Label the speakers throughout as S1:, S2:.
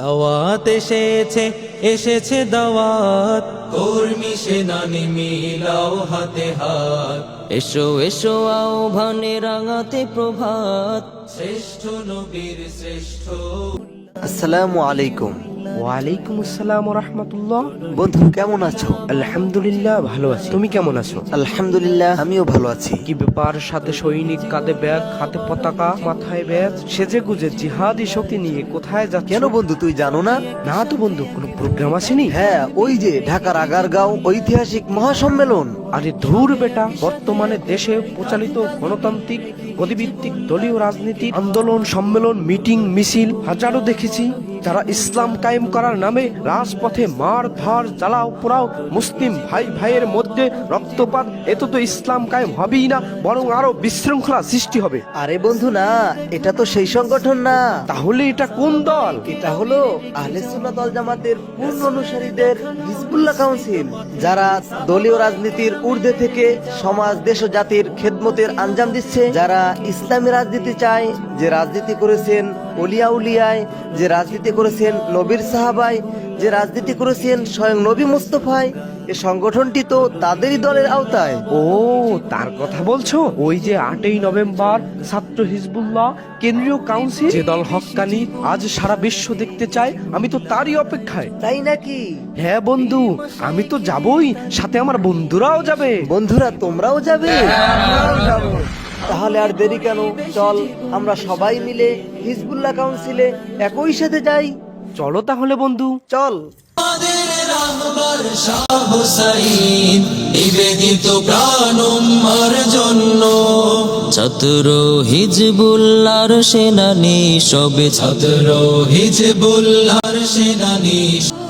S1: দাওয়াত এসেছে, এসেছে দাওয়াত, কর্মী সেনানি মিলাও হাতে হাত।
S2: এসো এসো আহ্বানে রাঙাতে প্রভাত,
S1: শ্রেষ্ঠ নবীর শ্রেষ্ঠ।
S3: আসসালামু আলাইকুম।
S4: ওয়ালাইকুম আসসালাম ওয়া রাহমাতুল্লাহ।
S3: বন্ধু কেমন আছো?
S4: আলহামদুলিল্লাহ ভালো আছি, তুমি কেমন আছো?
S3: আলহামদুলিল্লাহ আমিও ভালো আছি।
S4: কি ব্যাপার, সাথে সৈনিক, কাঁধে ব্যাগ, হাতে পতাকা, মাথায় ব্যাজ, সেজে গুজে জিহাদি শক্তি নিয়ে কোথায় যাচ্ছ?
S3: কেন বন্ধু তুই জানো না?
S4: না তো বন্ধু, কোনো প্রোগ্রাম আসেনি?
S3: হ্যাঁ, ওই যে ঢাকার আগারগাঁও ঐতিহাসিক মহাসম্মেলন।
S4: আরে ধুর বেটা, বর্তমানে দেশে প্রচালিত গণতান্ত্রিক গতিভিত্তিক দলীয় রাজনীতি, আন্দোলন, সম্মেলন, মিটিং, মিছিল হাজারো দেখেছি। যারা ইসলাম কায়েম করার নামে রাজপথে মার ধার, জ্বালাও পোড়াও, মুসলিম ভাই ভাইয়ের মধ্যে রক্তপাত, এত তো ইসলাম কায়েম হবেই না, বরং আরো বিশৃঙ্খলা সৃষ্টি হবে।
S3: আরে বন্ধু না, এটা তো সেই সংগঠন না।
S4: তাহলে এটা কোন দল?
S3: এটা হলো আহলে সুন্নাত ওয়াল জামাতের পূর্ণ অনুসারীদের হিজবুল্লাহ কাউন্সিল, যারা দলীয় রাজনীতির ঊর্ধ্বে থেকে সমাজ, দেশ ও জাতির খেদমতের আঞ্জাম দিচ্ছে। যারা ইসলামী রাজনীতি চায়, যে রাজনীতি করেছেন ওলিয়া উলিয়ায়, যে রাজনীতি করেছেন নবীর সাহাবায়, যে রাজনীতি করেছেন স্বয়ং নবী মুস্তফায়। এই সংগঠনটি তো তাদেরই দলের আওতায়।
S4: ও, তার কথা বলছো? ওই যে 8ই নভেম্বর ছাত্র হিজবুল্লাহ কেন্দ্রীয় কাউন্সিল, যে দল হক্কানি আজ সারা বিশ্ব দেখতে চায়, আমি তো তারই অপেক্ষায়।
S3: তাই নাকি?
S4: হ্যাঁ বন্ধু, আমি তো যাবই, সাথে আমার বন্ধুরাও যাবে।
S3: বন্ধুরা তোমরাও যাবে? তাহলে আর দেরি কেন, চল আমরা সবাই মিলে হিজবুল্লাহ কাউন্সিলে একই সাথে যাই।
S4: চলো তাহলে বন্ধু,
S3: চল।
S1: আমাদের রাহবার শাহ হুসাইন, নিবেদিত প্রাণ উম্মার জন্য।
S2: ছাত্র হিজবুল্লাহর সেনানি সবে
S1: ছাত্র হিজবুল্লাহর সেনানি,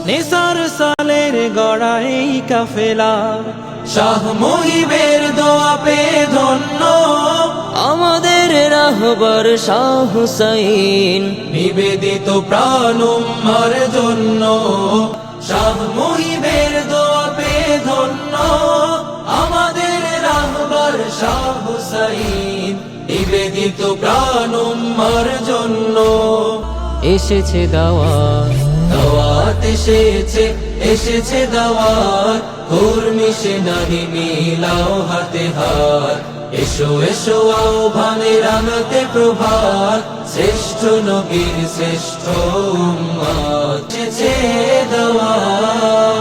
S1: নেসার সালের গড়া এই কাফেলা, শাহ মুহিবের দোয়া পেয়ে ধন্য।
S2: আমাদের রাহবার শাহ হুসাইন,
S1: নিবেদিত প্রাণ উম্মার জন্য, শাহ মুহিবের দোয়া পেয়ে ধন্য। আমাদের রাহবার শাহ হুসাইন, নিবেদিত প্রাণ উম্মার জন্য।
S2: এসেছে দাওয়াত,
S1: দাওয়াত এসেছে, এসেছে দাওয়াত, কর্মী সেনানি মিলাও হাতে হাত। এসো এসো আহ্বানে রাঙাতে প্রভাত, শ্রেষ্ঠ নবীর শ্রেষ্ঠ উম্মত। এসেছে দাওয়াত।